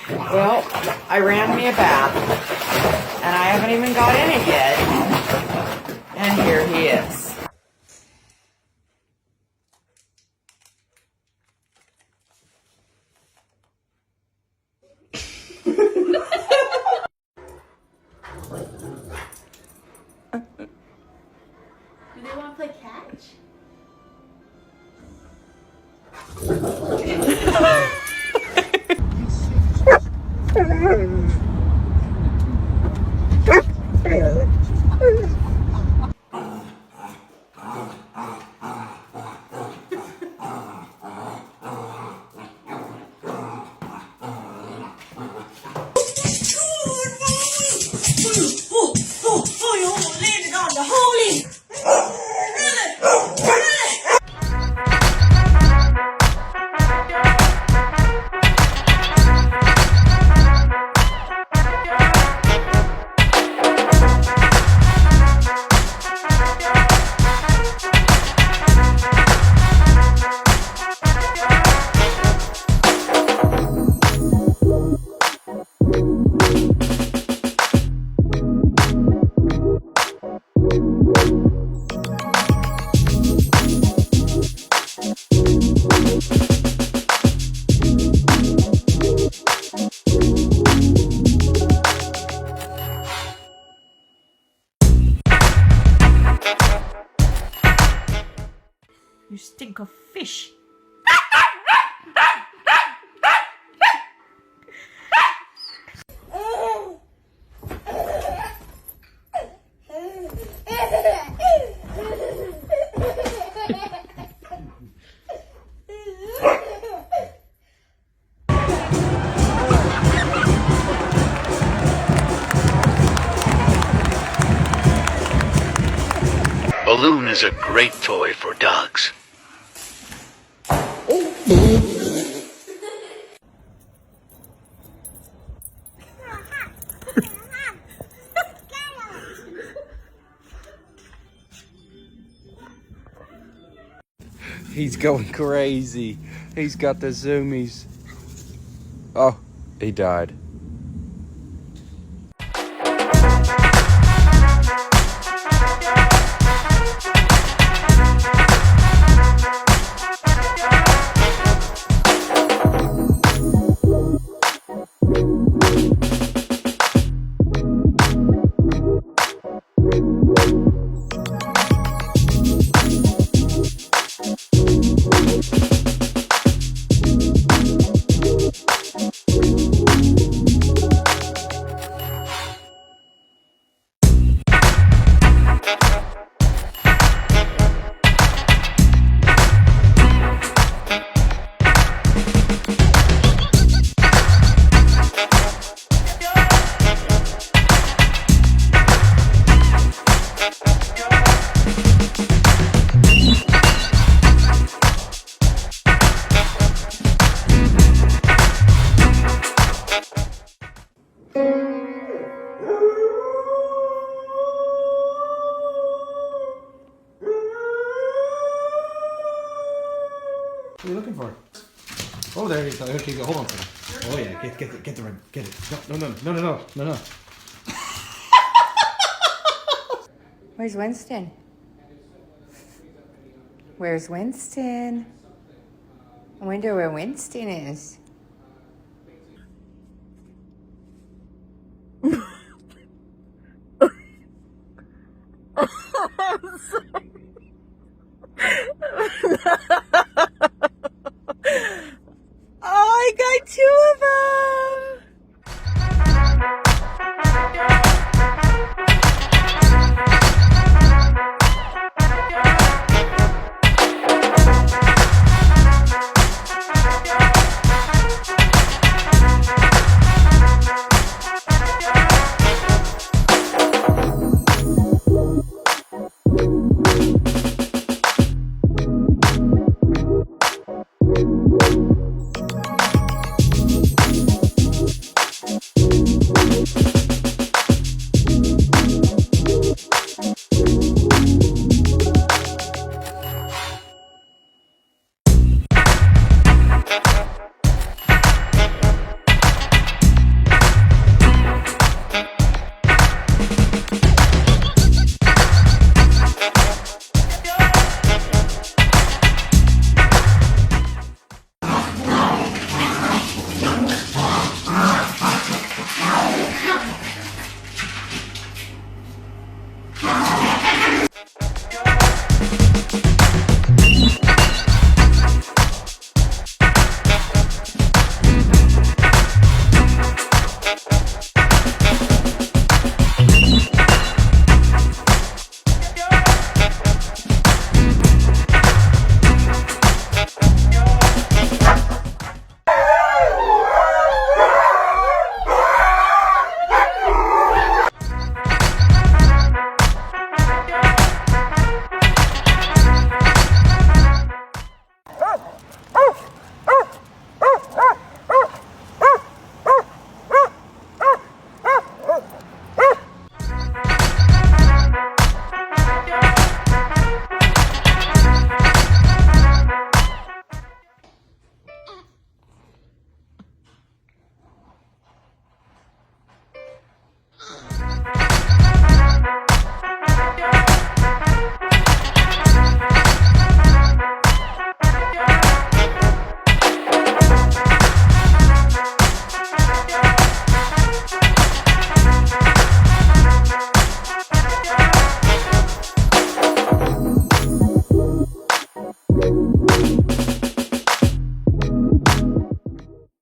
Well, I ran me a bath, and I haven't even got in it yet. And here he is. Do they want to play catch? You landed on the holy. You stink of fish. Balloon is a great toy for dogs. He's going crazy. He's got the zoomies. Oh, he died. What are you looking for? Oh, there you go. Okay, hold on for it. Oh yeah, get the ring. Get it. No. Where's Winston? Where's Winston? I wonder where Winston is. I'm sorry.